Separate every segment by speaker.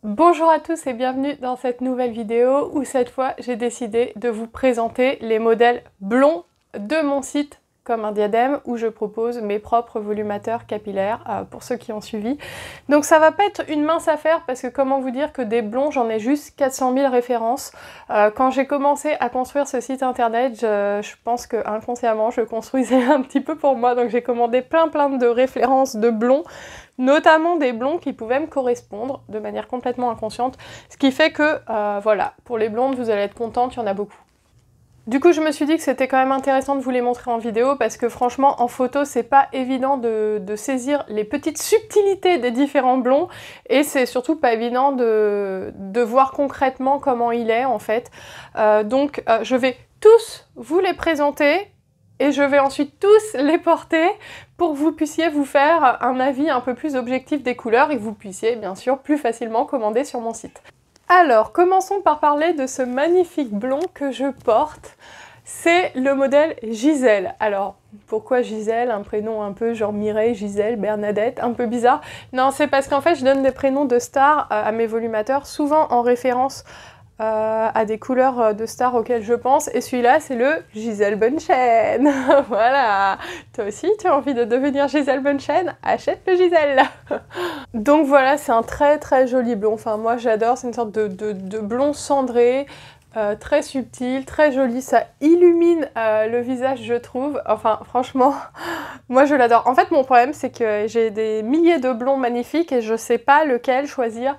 Speaker 1: Bonjour à tous et bienvenue dans cette nouvelle vidéo où cette fois j'ai décidé de vous présenter les modèles blonds de mon site Comme un diadème où je propose mes propres volumateurs capillaires pour ceux qui ont suivi. Donc ça va pas être une mince affaire parce que comment vous dire que des blonds j'en ai juste 400 000 références. Quand j'ai commencé à construire ce site internet je pense que inconsciemment je construisais un petit peu pour moi, donc j'ai commandé plein de références de blonds, notamment des blonds qui pouvaient me correspondre de manière complètement inconsciente, ce qui fait que, voilà, pour les blondes, vous allez être contentes, il y en a beaucoup. Du coup, je me suis dit que c'était quand même intéressant de vous les montrer en vidéo, parce que franchement, en photo, c'est pas évident de saisir les petites subtilités des différents blonds, et c'est surtout pas évident de voir concrètement comment il est, en fait. Donc, je vais tous vous les présenter, et je vais ensuite tous les porter pour que vous puissiez vous faire un avis un peu plus objectif des couleurs et que vous puissiez bien sûr plus facilement commander sur mon site. Alors, commençons par parler de ce magnifique blond que je porte. C'est le modèle Gisèle. Alors, pourquoi Gisèle? Un prénom un peu genre Mireille, Gisèle, Bernadette, un peu bizarre. Non, c'est parce qu'en fait, je donne des prénoms de stars à mes volumateurs, souvent en référence à des couleurs de stars auxquelles je pense, et celui-là c'est le Gisèle Bunchen. Voilà, toi aussi tu as envie de devenir Gisèle Bunchen, achète le Gisèle. Donc voilà, c'est un très joli blond, enfin moi j'adore, c'est une sorte de blond cendré, très subtil, très joli, ça illumine le visage je trouve, enfin franchement, moi je l'adore. En fait mon problème c'est que j'ai des milliers de blonds magnifiques et je sais pas lequel choisir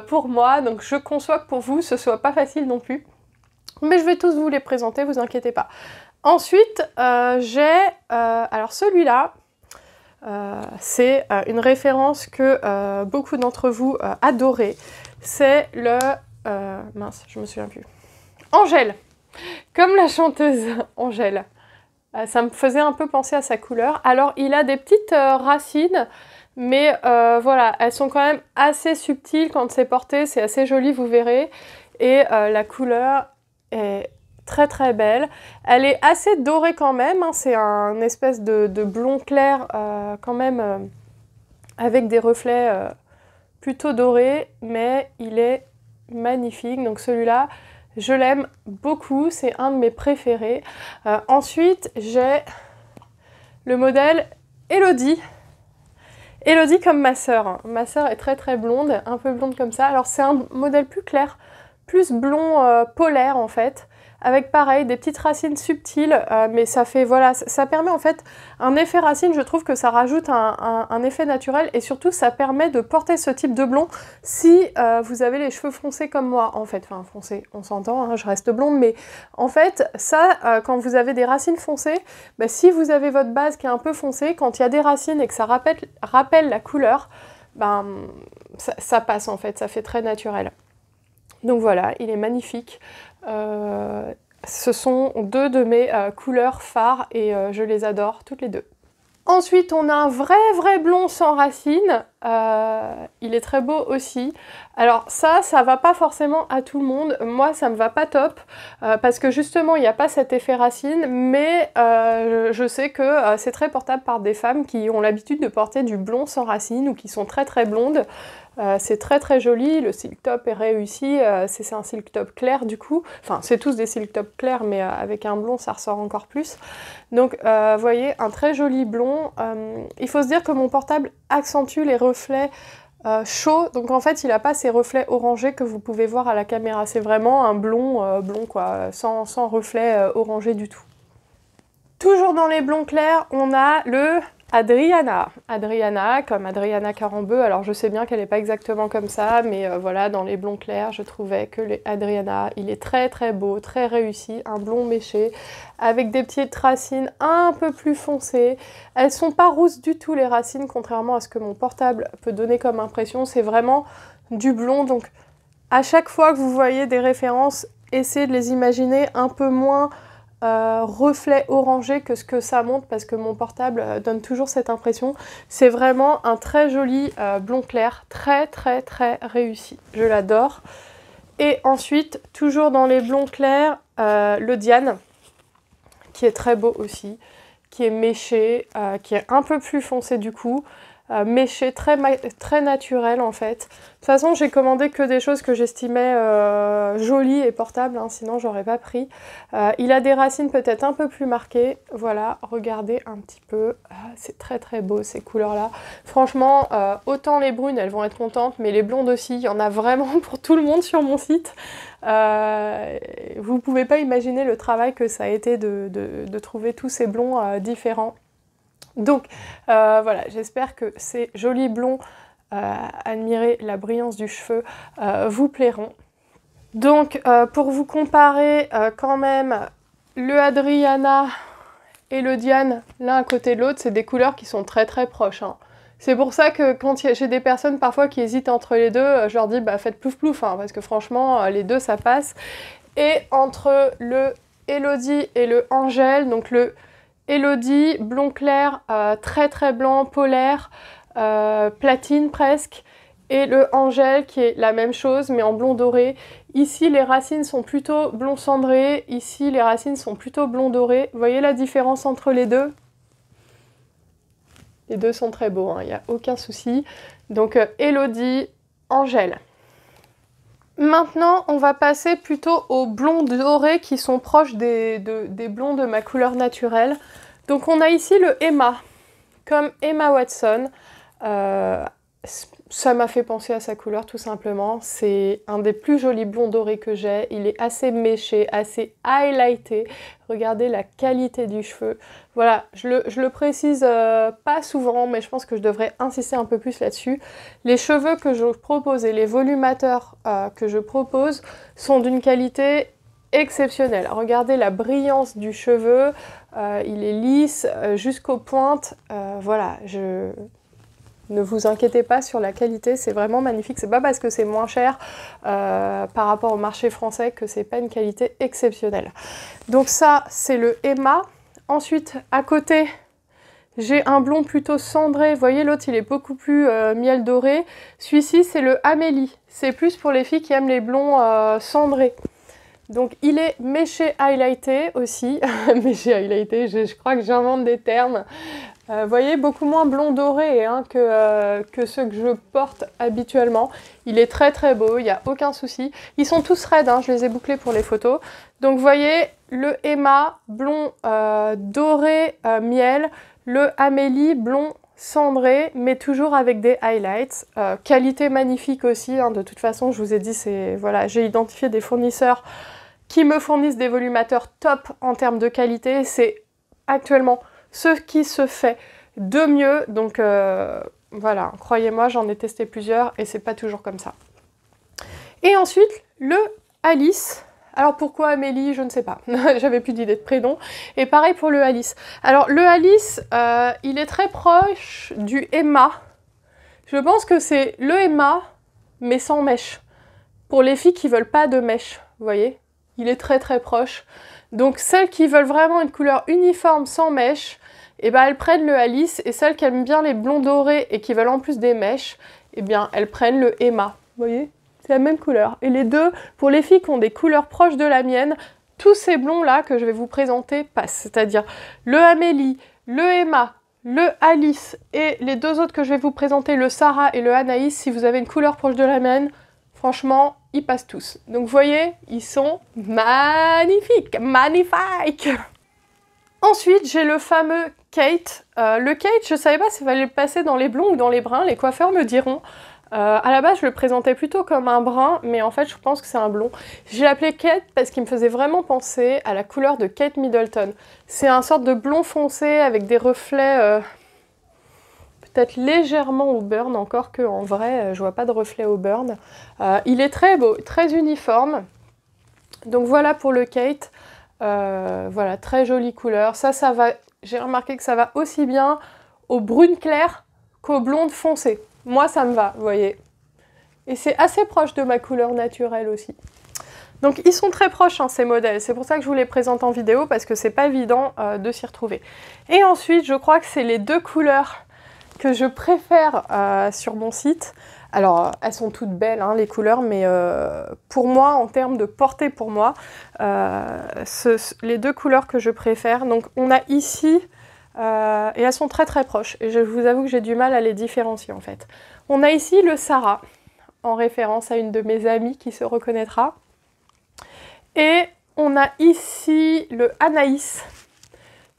Speaker 1: pour moi, donc je conçois que pour vous ce soit pas facile non plus. Mais je vais tous vous les présenter, vous inquiétez pas. Ensuite j'ai, alors celui-là, c'est une référence que beaucoup d'entre vous adoraient, c'est le... mince, je me souviens plus. Angèle, comme la chanteuse Angèle. Ça me faisait un peu penser à sa couleur. Alors, il a des petites racines, mais voilà, elles sont quand même assez subtiles quand c'est porté, c'est assez joli, vous verrez. Et la couleur est très belle. Elle est assez dorée quand même, hein. C'est un espèce de blond clair quand même, avec des reflets plutôt dorés, mais il est magnifique. Donc celui-là, je l'aime beaucoup, c'est un de mes préférés. Ensuite, j'ai le modèle Elodie. Elodie comme ma sœur. Ma sœur est très blonde, un peu blonde comme ça. Alors c'est un modèle plus clair, plus blond polaire en fait, avec pareil des petites racines subtiles, mais ça fait, voilà, ça permet en fait un effet racine. Je trouve que ça rajoute un effet naturel et surtout ça permet de porter ce type de blond si vous avez les cheveux foncés comme moi en fait. Enfin foncés, on s'entend, hein, je reste blonde, mais en fait ça, quand vous avez des racines foncées, bah, si vous avez votre base qui est un peu foncée, quand il y a des racines et que ça rappelle la couleur, ben, ça passe en fait, ça fait très naturel. Donc voilà, il est magnifique. Ce sont deux de mes couleurs phares et je les adore toutes les deux. Ensuite, on a un vrai blond sans racines. Il est très beau aussi. Alors ça va pas forcément à tout le monde. Moi, ça me va pas top parce que justement, il n'y a pas cet effet racine, mais je sais que c'est très portable par des femmes qui ont l'habitude de porter du blond sans racines ou qui sont très blondes. C'est très joli, le silk top est réussi, c'est un silk top clair du coup, enfin c'est tous des silk top clairs mais avec un blond ça ressort encore plus. Donc vous voyez, un très joli blond. Il faut se dire que mon portable accentue les reflets chauds, donc en fait il n'a pas ces reflets orangés que vous pouvez voir à la caméra, c'est vraiment un blond, blond quoi, sans reflets orangés du tout. Toujours dans les blonds clairs, on a le Adriana. Adriana, comme Adriana Carambeu. Alors je sais bien qu'elle n'est pas exactement comme ça, mais voilà, dans les blonds clairs, je trouvais que les Adriana, il est très beau, très réussi, un blond méché, avec des petites racines un peu plus foncées. Elles sont pas rousses du tout les racines, contrairement à ce que mon portable peut donner comme impression. C'est vraiment du blond, donc à chaque fois que vous voyez des références, essayez de les imaginer un peu moins reflet orangé que ce que ça montre, parce que mon portable donne toujours cette impression. C'est vraiment un très joli blond clair, très réussi. Je l'adore. Et ensuite, toujours dans les blonds clairs, le Diane, qui est très beau aussi, qui est méché, qui est un peu plus foncé du coup. méchées, très naturelles en fait. De toute façon, j'ai commandé que des choses que j'estimais jolies et portables, hein, sinon j'aurais pas pris. Il a des racines peut-être un peu plus marquées. Voilà, regardez un petit peu. C'est très très beau ces couleurs-là. Franchement, autant les brunes, elles vont être contentes, mais les blondes aussi, il y en a vraiment pour tout le monde sur mon site. Vous pouvez pas imaginer le travail que ça a été de trouver tous ces blonds différents. Donc voilà, j'espère que ces jolis blonds, admirez la brillance du cheveu, vous plairont. Donc pour vous comparer quand même le Adriana et le Diane l'un à côté de l'autre, c'est des couleurs qui sont très très proches, hein. C'est pour ça que quand j'ai des personnes parfois qui hésitent entre les deux, je leur dis bah faites plouf plouf, hein, parce que franchement les deux ça passe. Et entre le Elodie et le Angèle, donc le Elodie blond clair, très très blanc, polaire, platine presque, et le Angèle qui est la même chose mais en blond doré. Ici les racines sont plutôt blond cendré, ici les racines sont plutôt blond doré. Vous voyez la différence entre les deux? Les deux sont très beaux, hein, il n'y a aucun souci. Donc Elodie, Angèle. Maintenant, on va passer plutôt aux blonds dorés qui sont proches des blonds de ma couleur naturelle. Donc on a ici le Emma, comme Emma Watson. Ça m'a fait penser à sa couleur tout simplement. C'est un des plus jolis blonds dorés que j'ai. Il est assez méché, assez highlighté. Regardez la qualité du cheveu. Voilà, je le précise pas souvent, mais je pense que je devrais insister un peu plus là-dessus. Les cheveux que je propose et les volumateurs que je propose sont d'une qualité exceptionnelle. Regardez la brillance du cheveu. Il est lisse jusqu'aux pointes. Voilà, ne vous inquiétez pas sur la qualité, c'est vraiment magnifique. C'est pas parce que c'est moins cher par rapport au marché français que c'est pas une qualité exceptionnelle. Donc ça, c'est le Emma. Ensuite, à côté, j'ai un blond plutôt cendré. Vous voyez, l'autre, il est beaucoup plus miel doré. Celui-ci, c'est le Amélie. C'est plus pour les filles qui aiment les blonds cendrés. Donc il est méché highlighté aussi. Méché highlighté, je crois que j'invente des termes. Vous voyez, beaucoup moins blond doré hein, que ceux que je porte habituellement. Il est très très beau, il n'y a aucun souci. Ils sont tous raides, hein, je les ai bouclés pour les photos. Donc vous voyez, le Emma blond doré miel, le Amélie blond cendré, mais toujours avec des highlights. Qualité magnifique aussi, hein, de toute façon, je vous ai dit, voilà, j'ai identifié des fournisseurs qui me fournissent des volumateurs top en termes de qualité. C'est actuellement ce qui se fait de mieux, donc voilà, croyez-moi, j'en ai testé plusieurs et c'est pas toujours comme ça. Et ensuite, le Alice. Alors pourquoi Amélie, je ne sais pas, j'avais plus d'idée de prénom. Et pareil pour le Alice. Alors le Alice, il est très proche du Emma. Je pense que c'est le Emma, mais sans mèche. Pour les filles qui veulent pas de mèche, vous voyez, il est très très proche. Donc celles qui veulent vraiment une couleur uniforme sans mèche, eh ben, elles prennent le Alice, et celles qui aiment bien les blonds dorés et qui veulent en plus des mèches, eh bien elles prennent le Emma. Vous voyez, c'est la même couleur. Et les deux, pour les filles qui ont des couleurs proches de la mienne, tous ces blonds là que je vais vous présenter passent. C'est-à-dire le Amélie, le Emma, le Alice et les deux autres que je vais vous présenter, le Sarah et le Anaïs, si vous avez une couleur proche de la mienne, franchement, ils passent tous. Donc vous voyez, ils sont magnifiques, magnifiques. Ensuite, j'ai le fameux Kate. Le Kate, je ne savais pas s'il fallait le passer dans les blonds ou dans les bruns, les coiffeurs me diront. À la base, je le présentais plutôt comme un brun, mais en fait, je pense que c'est un blond. J'ai appelé Kate parce qu'il me faisait vraiment penser à la couleur de Kate Middleton. C'est un sorte de blond foncé avec des reflets peut-être légèrement au burn, encore qu'en vrai, je vois pas de reflets au burn. Il est très beau, très uniforme. Donc voilà pour le Kate. Voilà, très jolie couleur. Ça va, j'ai remarqué que ça va aussi bien aux brunes claires qu'aux blondes foncées. Moi, ça me va, vous voyez. Et c'est assez proche de ma couleur naturelle aussi. Donc, ils sont très proches, hein, ces modèles. C'est pour ça que je vous les présente en vidéo, parce que c'est pas évident de s'y retrouver. Et ensuite, je crois que c'est les deux couleurs que je préfère sur mon site. Alors, elles sont toutes belles, hein, les couleurs, mais pour moi, en termes de portée pour moi, les deux couleurs que je préfère. Donc, on a ici et elles sont très très proches. Et je vous avoue que j'ai du mal à les différencier en fait. On a ici le Sarah, en référence à une de mes amies qui se reconnaîtra. Et on a ici le Anaïs.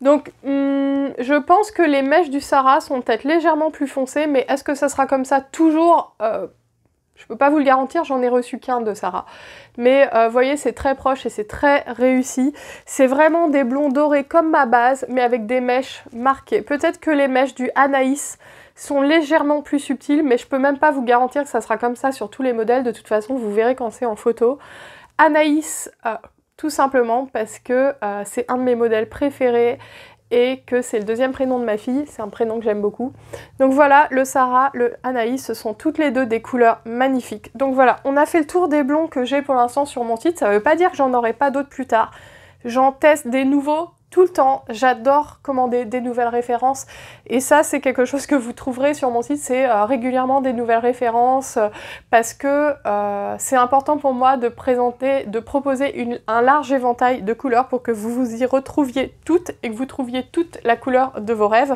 Speaker 1: Donc, je pense que les mèches du Sarah sont peut-être légèrement plus foncées, mais est-ce que ça sera comme ça toujours je peux pas vous le garantir, j'en ai reçu qu'un de Sarah. Mais vous voyez, c'est très proche et c'est très réussi. C'est vraiment des blonds dorés comme ma base, mais avec des mèches marquées. Peut-être que les mèches du Anaïs sont légèrement plus subtiles, mais je peux même pas vous garantir que ça sera comme ça sur tous les modèles. De toute façon, vous verrez quand c'est en photo. Anaïs, tout simplement parce que c'est un de mes modèles préférés et que c'est le deuxième prénom de ma fille, c'est un prénom que j'aime beaucoup. Donc voilà, le Sarah, le Anaïs, ce sont toutes les deux des couleurs magnifiques. Donc voilà, on a fait le tour des blonds que j'ai pour l'instant sur mon site, ça ne veut pas dire que j'en aurai pas d'autres plus tard. J'en teste des nouveaux tout le temps, j'adore commander des nouvelles références et ça c'est quelque chose que vous trouverez sur mon site, c'est régulièrement des nouvelles références parce que c'est important pour moi de proposer un large éventail de couleurs pour que vous vous y retrouviez toutes et que vous trouviez toute la couleur de vos rêves.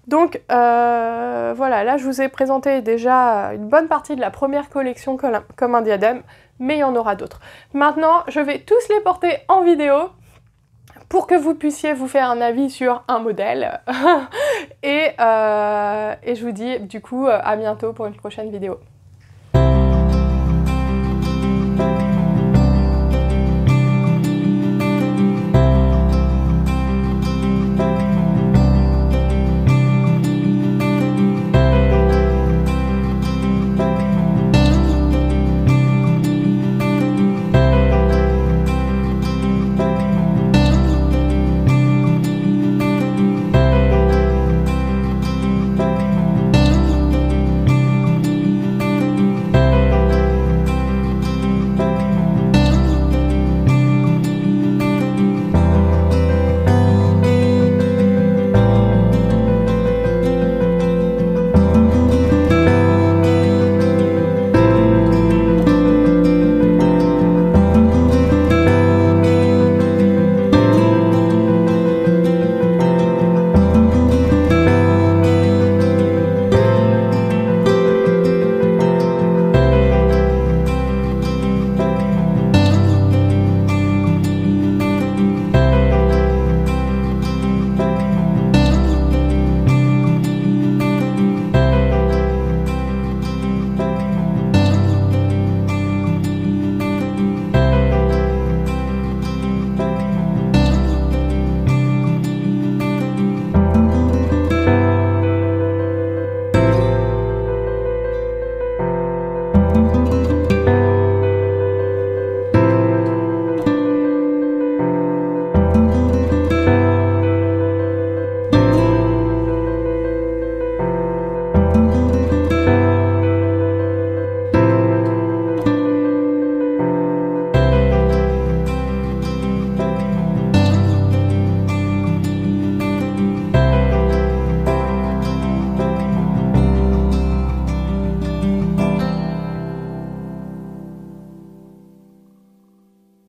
Speaker 1: Donc voilà, là je vous ai présenté déjà une bonne partie de la première collection comme un diadème, mais il y en aura d'autres. Maintenant je vais tous les porter en vidéo pour que vous puissiez vous faire un avis sur un modèle. et je vous dis du coup à bientôt pour une prochaine vidéo.